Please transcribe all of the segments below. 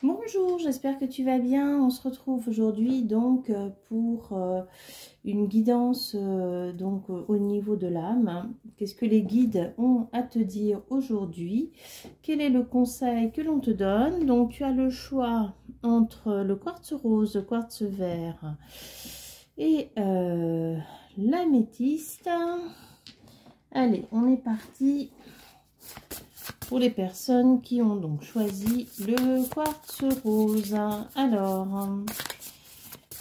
Bonjour, j'espère que tu vas bien. On se retrouve aujourd'hui donc pour une guidance au niveau de l'âme. Qu'est-ce que les guides ont à te dire aujourd'hui? Quel est le conseil que l'on te donne? Donc tu as le choix entre le quartz rose, le quartz vert et l'améthyste. Allez, on est parti. Pour les personnes qui ont donc choisi le quartz rose. Alors,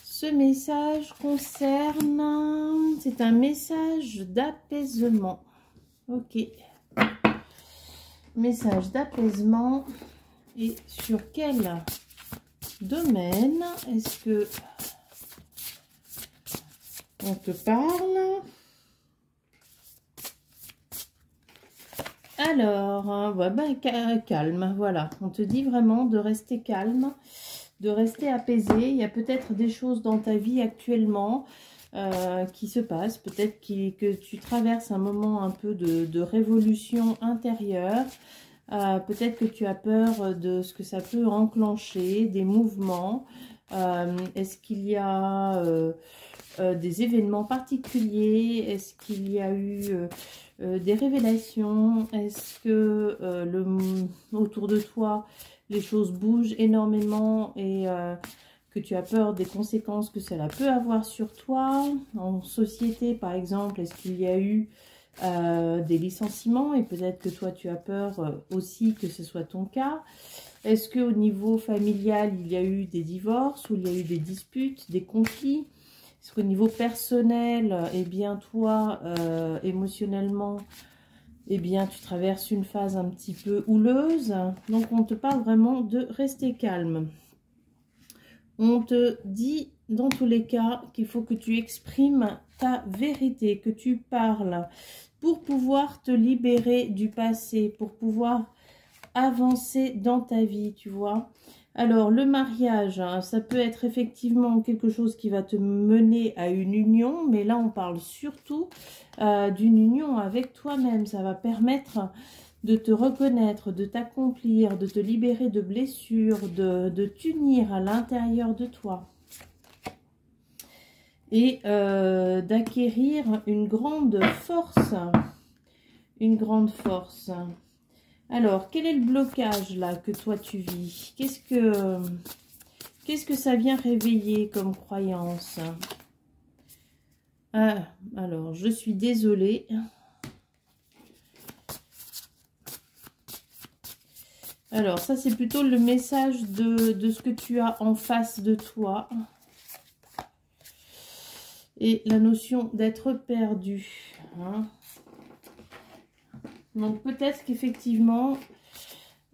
ce message concerne, c'est un message d'apaisement. Ok. Message d'apaisement. Et sur quel domaine est-ce que on te parle? Alors, calme, voilà. On te dit vraiment de rester calme, de rester apaisé. Il y a peut-être des choses dans ta vie actuellement qui se passent. Peut-être que tu traverses un moment un peu de révolution intérieure. Peut-être que tu as peur de ce que ça peut enclencher, des mouvements. Est-ce qu'il y a des événements particuliers? Est-ce qu'il y a eu des révélations? Est-ce que autour de toi les choses bougent énormément et que tu as peur des conséquences que cela peut avoir sur toi? En société par exemple, est-ce qu'il y a eu des licenciements et peut-être que toi tu as peur aussi que ce soit ton cas? Est-ce qu'au niveau familial il y a eu des divorces ou il y a eu des disputes, des conflits? Est-ce qu'au niveau personnel, eh bien toi, émotionnellement, eh bien tu traverses une phase un petit peu houleuse? Donc on te parle vraiment de rester calme. On te dit dans tous les cas qu'il faut que tu exprimes ta vérité, que tu parles pour pouvoir te libérer du passé, pour pouvoir avancer dans ta vie, tu vois. Alors, le mariage, hein, ça peut être effectivement quelque chose qui va te mener à une union, mais là, on parle surtout d'une union avec toi-même. Ça va permettre de te reconnaître, de t'accomplir, de te libérer de blessures, de t'unir à l'intérieur de toi et d'acquérir une grande force. Une grande force. Alors, quel est le blocage là que toi tu vis? Qu'est-ce que ça vient réveiller comme croyance? Ah, alors, je suis désolée. Alors, ça c'est plutôt le message de ce que tu as en face de toi. Et la notion d'être perdu. Hein. Donc peut-être qu'effectivement,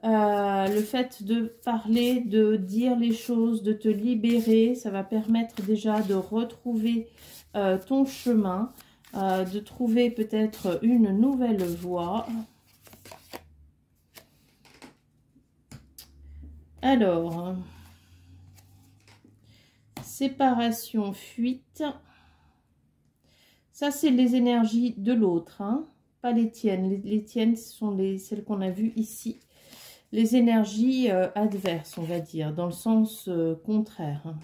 le fait de parler, de dire les choses, de te libérer, ça va permettre déjà de retrouver ton chemin, de trouver peut-être une nouvelle voie. Alors, séparation, fuite. Ça, c'est les énergies de l'autre, hein. Pas les tiennes. Les tiennes, ce sont celles qu'on a vues ici. Les énergies adverses, on va dire, dans le sens contraire.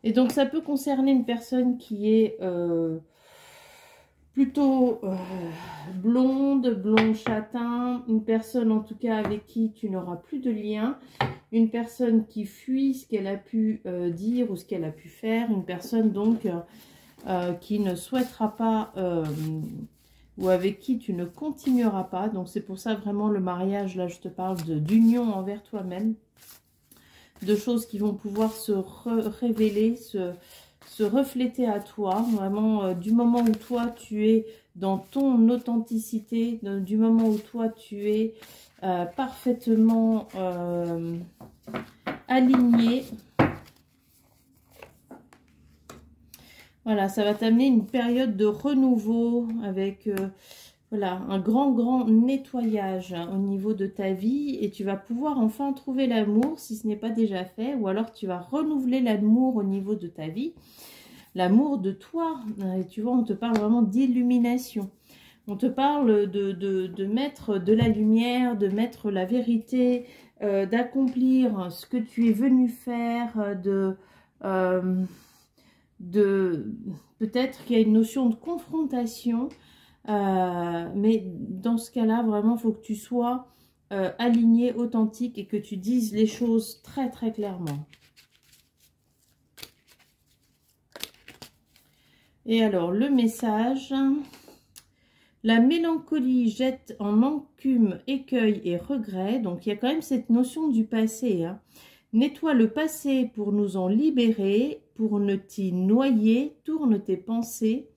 Et donc, ça peut concerner une personne qui est plutôt blonde, blond châtain. Une personne, en tout cas, avec qui tu n'auras plus de lien. Une personne qui fuit ce qu'elle a pu dire ou ce qu'elle a pu faire. Une personne, donc, qui ne souhaitera pas... ou avec qui tu ne continueras pas. Donc c'est pour ça vraiment le mariage, là je te parle d'union envers toi-même, de choses qui vont pouvoir se révéler, se refléter à toi, vraiment du moment où toi tu es dans ton authenticité, du moment où toi tu es parfaitement aligné. Voilà, ça va t'amener une période de renouveau avec voilà, un grand nettoyage au niveau de ta vie. Et tu vas pouvoir enfin trouver l'amour si ce n'est pas déjà fait. Ou alors tu vas renouveler l'amour au niveau de ta vie. L'amour de toi. Et tu vois, on te parle vraiment d'illumination. On te parle de mettre de la lumière, de mettre la vérité d'accomplir ce que tu es venu faire, peut-être qu'il y a une notion de confrontation, mais dans ce cas-là, vraiment, il faut que tu sois aligné, authentique et que tu dises les choses très très clairement. Et alors, le message: la mélancolie jette en encume, écueil et regret. Donc, il y a quand même cette notion du passé. Hein. Nettoie le passé pour nous en libérer, pour ne t'y noyer. Tourne tes pensées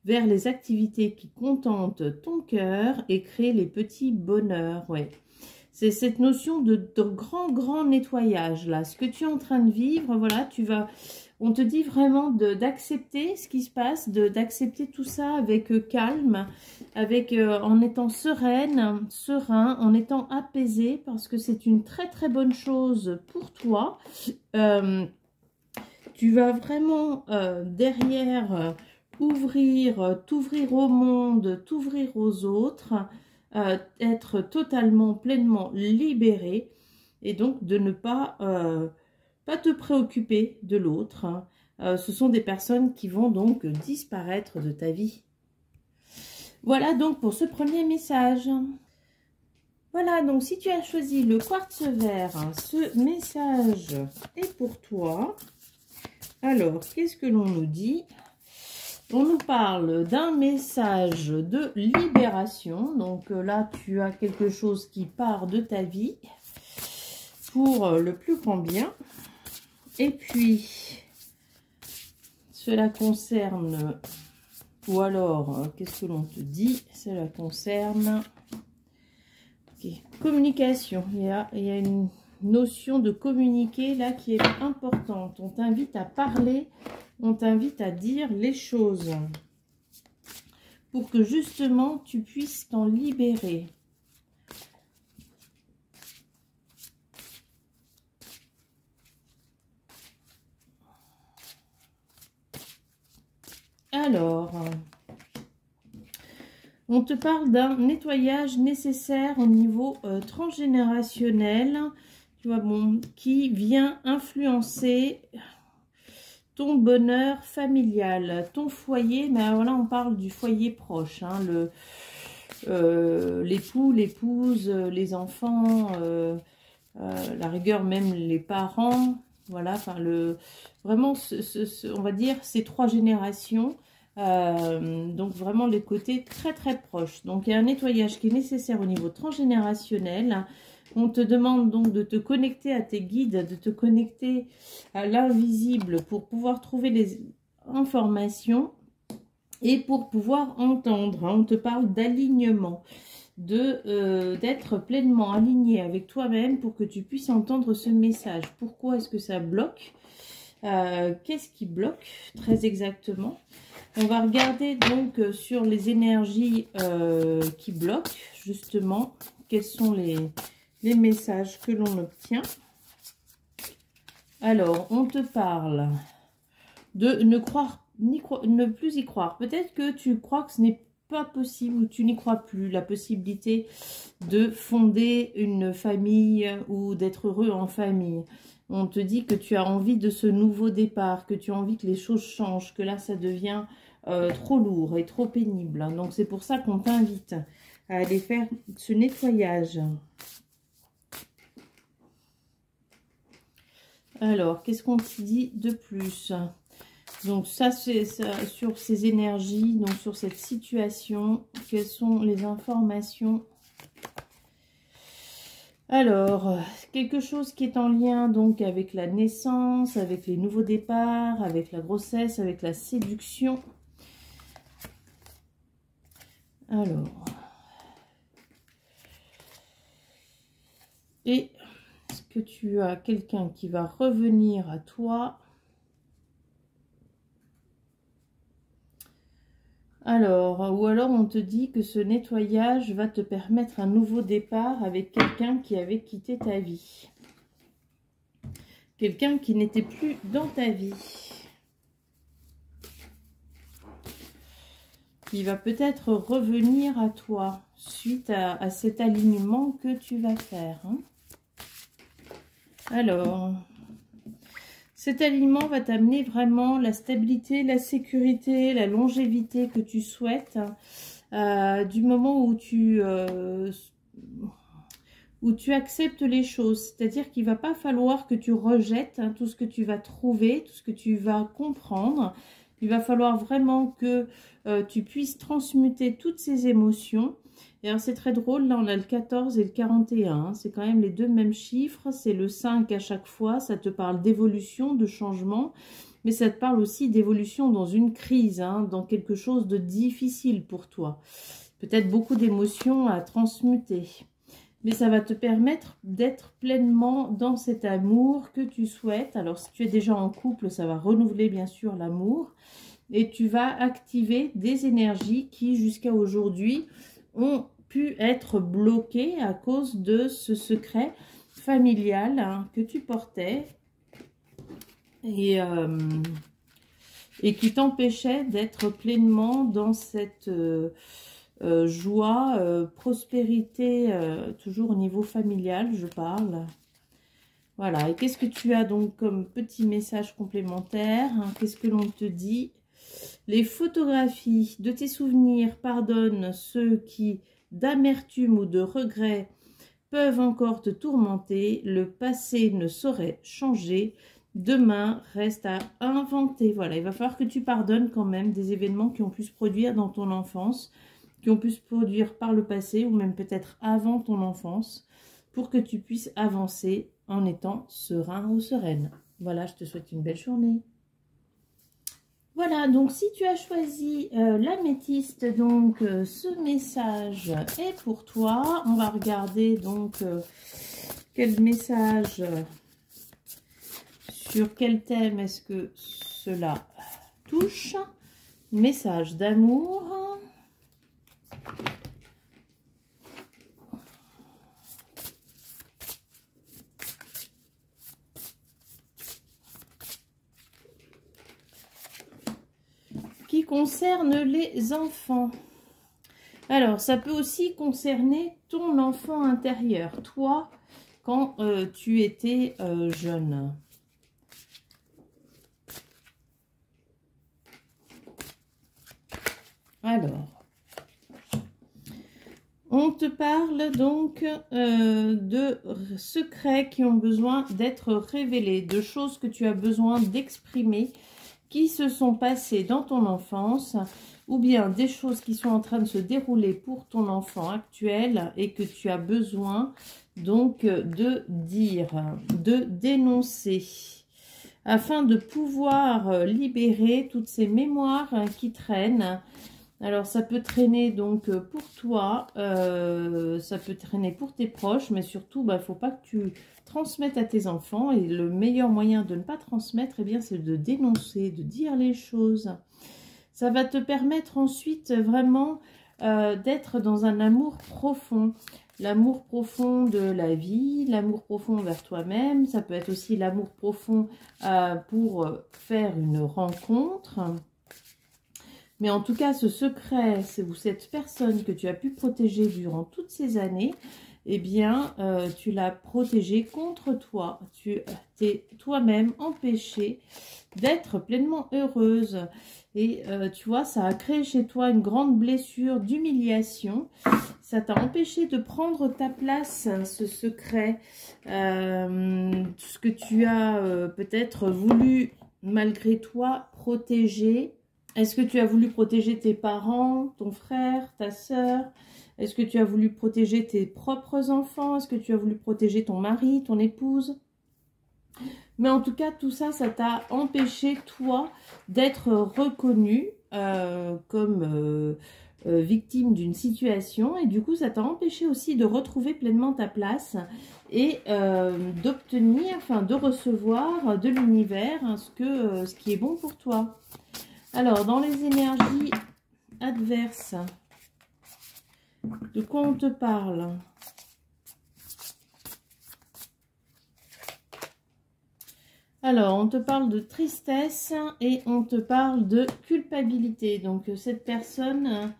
vers les activités qui contentent ton cœur et crée les petits bonheurs. Ouais. C'est cette notion de grand nettoyage, là. Ce que tu es en train de vivre, voilà, on te dit vraiment d'accepter ce qui se passe, d'accepter tout ça avec calme, en étant serein, en étant apaisé, parce que c'est une très très bonne chose pour toi. Tu vas vraiment derrière t'ouvrir au monde, t'ouvrir aux autres, être totalement, pleinement libéré, et donc de ne pas te préoccuper de l'autre. Hein. Ce sont des personnes qui vont donc disparaître de ta vie. Voilà donc pour ce premier message. Voilà, donc si tu as choisi le quartz vert, hein, ce message est pour toi. Alors, qu'est-ce que l'on nous dit ? On nous parle d'un message de libération. Donc là, tu as quelque chose qui part de ta vie pour le plus grand bien. Et puis, cela concerne, ou alors, qu'est-ce que l'on te dit? Cela concerne communication. Il y a une notion de communiquer là qui est importante. On t'invite à parler, on t'invite à dire les choses pour que justement tu puisses t'en libérer. Alors, on te parle d'un nettoyage nécessaire au niveau transgénérationnel, tu vois, bon, qui vient influencer ton bonheur familial, ton foyer. Mais voilà, on parle du foyer proche, hein, l'époux, l'épouse, les enfants, la rigueur même les parents. Voilà, enfin vraiment, on va dire ces 3 générations. Donc vraiment les côtés très très proches. Donc il y a un nettoyage qui est nécessaire au niveau transgénérationnel. On te demande donc de te connecter à tes guides, de te connecter à l'invisible pour pouvoir trouver les informations et pour pouvoir entendre. On te parle d'alignement, d'être pleinement aligné avec toi-même pour que tu puisses entendre ce message. Pourquoi est-ce que ça bloque? Qu'est-ce qui bloque très exactement? On va regarder donc sur les énergies qui bloquent, justement, quels sont les messages que l'on obtient. Alors, on te parle de ne plus y croire. Peut-être que tu crois que ce n'est pas possible ou tu n'y crois plus, la possibilité de fonder une famille ou d'être heureux en famille. On te dit que tu as envie de ce nouveau départ, que tu as envie que les choses changent, que là ça devient trop lourd et trop pénible. Donc c'est pour ça qu'on t'invite à aller faire ce nettoyage. Alors, qu'est-ce qu'on te dit de plus? Donc ça, c'est sur ces énergies, donc sur cette situation, quelles sont les informations? Alors, quelque chose qui est en lien donc avec la naissance, avec les nouveaux départs, avec la grossesse, avec la séduction. Alors, et est-ce que tu as quelqu'un qui va revenir à toi? Alors, ou alors on te dit que ce nettoyage va te permettre un nouveau départ avec quelqu'un qui avait quitté ta vie. Quelqu'un qui n'était plus dans ta vie. Qui va peut-être revenir à toi suite à cet alignement que tu vas faire. Hein. Alors, cet aliment va t'amener vraiment la stabilité, la sécurité, la longévité que tu souhaites. Du moment où tu acceptes les choses. C'est-à-dire qu'il ne va pas falloir que tu rejettes tout ce que tu vas trouver, tout ce que tu vas comprendre. Il va falloir vraiment que tu puisses transmuter toutes ces émotions. Et alors c'est très drôle, là on a le 14 et le 41, c'est quand même les deux mêmes chiffres, c'est le 5 à chaque fois, ça te parle d'évolution, de changement, mais ça te parle aussi d'évolution dans une crise, dans quelque chose de difficile pour toi. Peut-être beaucoup d'émotions à transmuter. Mais ça va te permettre d'être pleinement dans cet amour que tu souhaites. Alors, si tu es déjà en couple, ça va renouveler bien sûr l'amour. Et tu vas activer des énergies qui, jusqu'à aujourd'hui, ont pu être bloquées à cause de ce secret familial que tu portais. Et qui t'empêchait d'être pleinement dans cette... joie, prospérité, toujours au niveau familial, je parle. Voilà, et qu'est-ce que tu as donc comme petit message complémentaire? Qu'est-ce que l'on te dit? Les photographies de tes souvenirs pardonnent ceux qui, d'amertume ou de regret, peuvent encore te tourmenter. Le passé ne saurait changer. Demain reste à inventer. Voilà, il va falloir que tu pardonnes quand même des événements qui ont pu se produire dans ton enfance, qui ont pu se produire par le passé ou même peut-être avant ton enfance, pour que tu puisses avancer en étant serein ou sereine. Voilà, je te souhaite une belle journée. Voilà, donc si tu as choisi l'améthyste, donc ce message est pour toi. On va regarder donc quel message, sur quel thème est-ce que cela touche. Message d'amour. Qui concerne les enfants. Alors, ça peut aussi concerner ton enfant intérieur, toi, quand tu étais jeune. Alors, on te parle donc de secrets qui ont besoin d'être révélés, de choses que tu as besoin d'exprimer, qui se sont passées dans ton enfance, ou bien des choses qui sont en train de se dérouler pour ton enfant actuel et que tu as besoin donc de dire, de dénoncer, afin de pouvoir libérer toutes ces mémoires qui traînent. Alors, ça peut traîner donc pour toi, ça peut traîner pour tes proches, mais surtout, il ne faut pas que tu transmettes à tes enfants. Et le meilleur moyen de ne pas transmettre, eh bien, c'est de dénoncer, de dire les choses. Ça va te permettre ensuite vraiment d'être dans un amour profond. L'amour profond de la vie, l'amour profond vers toi-même. Ça peut être aussi l'amour profond pour faire une rencontre. Mais en tout cas, ce secret, ou cette personne que tu as pu protéger durant toutes ces années, eh bien, tu l'as protégée contre toi. Tu t'es toi-même empêché d'être pleinement heureuse. Et tu vois, ça a créé chez toi une grande blessure d'humiliation. Ça t'a empêché de prendre ta place, ce secret. Ce que tu as peut-être voulu, malgré toi, protéger. Est-ce que tu as voulu protéger tes parents, ton frère, ta sœur? Est-ce que tu as voulu protéger tes propres enfants? Est-ce que tu as voulu protéger ton mari, ton épouse? Mais en tout cas, tout ça, ça t'a empêché, toi, d'être reconnu comme victime d'une situation. Et du coup, ça t'a empêché aussi de retrouver pleinement ta place et d'obtenir, enfin, de recevoir de l'univers ce qui est bon pour toi. Alors, dans les énergies adverses, de quoi on te parle? Alors, on te parle de tristesse et on te parle de culpabilité. Donc, cette personne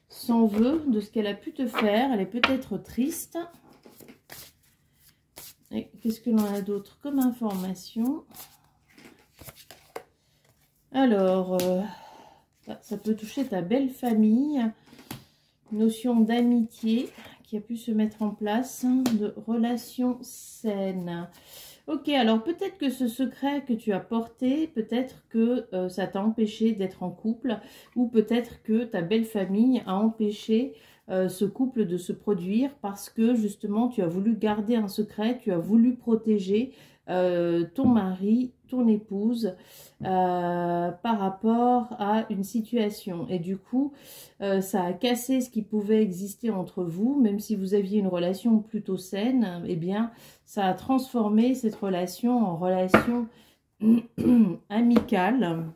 s'en veut de ce qu'elle a pu te faire. Elle est peut-être triste. Et qu'est-ce que l'on a d'autre comme information? Alors, ça peut toucher ta belle famille. Notion d'amitié qui a pu se mettre en place, de relations saines. Ok, alors peut-être que ce secret que tu as porté, peut-être que ça t'a empêché d'être en couple, ou peut-être que ta belle famille a empêché ce couple de se produire parce que justement tu as voulu garder un secret, tu as voulu protéger ton mari, ton épouse par rapport à une situation. Et du coup, ça a cassé ce qui pouvait exister entre vous, même si vous aviez une relation plutôt saine, eh bien, ça a transformé cette relation en relation amicale.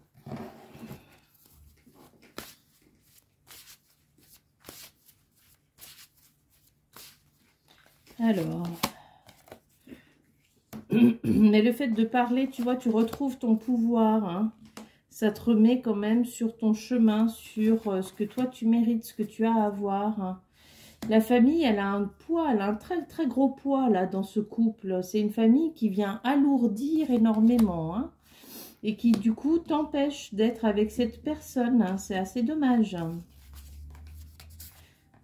Alors, mais le fait de parler, tu vois, tu retrouves ton pouvoir, hein. Ça te remet quand même sur ton chemin, sur ce que toi tu mérites, ce que tu as à avoir, hein. La famille, elle a un poids, elle a un très très gros poids là dans ce couple. C'est une famille qui vient alourdir énormément, hein, et qui du coup t'empêche d'être avec cette personne, hein. C'est assez dommage.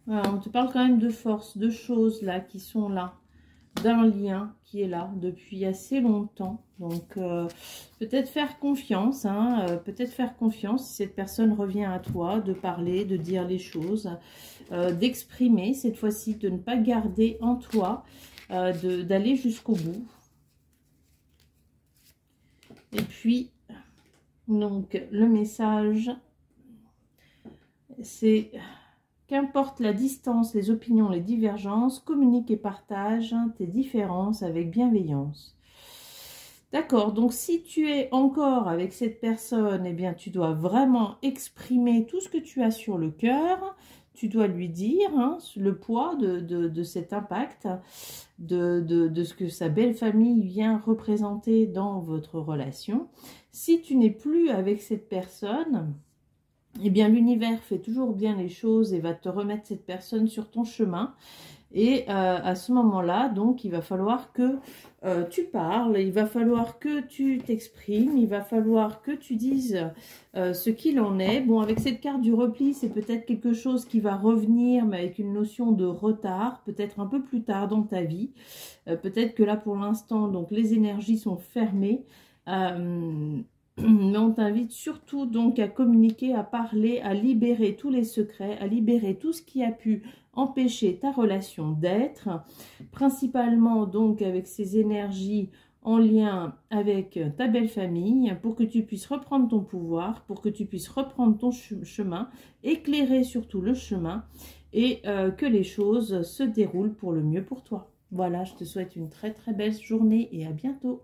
Voilà, on te parle quand même de force, de choses là qui sont là, d'un lien qui est là depuis assez longtemps. Donc peut-être faire confiance, hein, peut-être faire confiance si cette personne revient à toi, de parler, de dire les choses, d'exprimer cette fois-ci, de ne pas garder en toi, d'aller jusqu'au bout. Et puis, donc le message, c'est... Qu'importe la distance, les opinions, les divergences, communique et partage tes différences avec bienveillance. D'accord, donc si tu es encore avec cette personne, eh bien tu dois vraiment exprimer tout ce que tu as sur le cœur. Tu dois lui dire, hein, le poids de cet impact, de ce que sa belle famille vient représenter dans votre relation. Si tu n'es plus avec cette personne... eh bien, l'univers fait toujours bien les choses et va te remettre cette personne sur ton chemin. Et à ce moment-là, donc, il va falloir que tu parles, il va falloir que tu t'exprimes, il va falloir que tu dises ce qu'il en est. Bon, avec cette carte du repli, c'est peut-être quelque chose qui va revenir, mais avec une notion de retard, peut-être un peu plus tard dans ta vie. Peut-être que là, pour l'instant, donc les énergies sont fermées. Mais on t'invite surtout donc à communiquer, à parler, à libérer tous les secrets, à libérer tout ce qui a pu empêcher ta relation d'être, principalement donc avec ces énergies en lien avec ta belle famille, pour que tu puisses reprendre ton pouvoir, pour que tu puisses reprendre ton chemin, éclairer surtout le chemin et que les choses se déroulent pour le mieux pour toi. Voilà, je te souhaite une très très belle journée et à bientôt.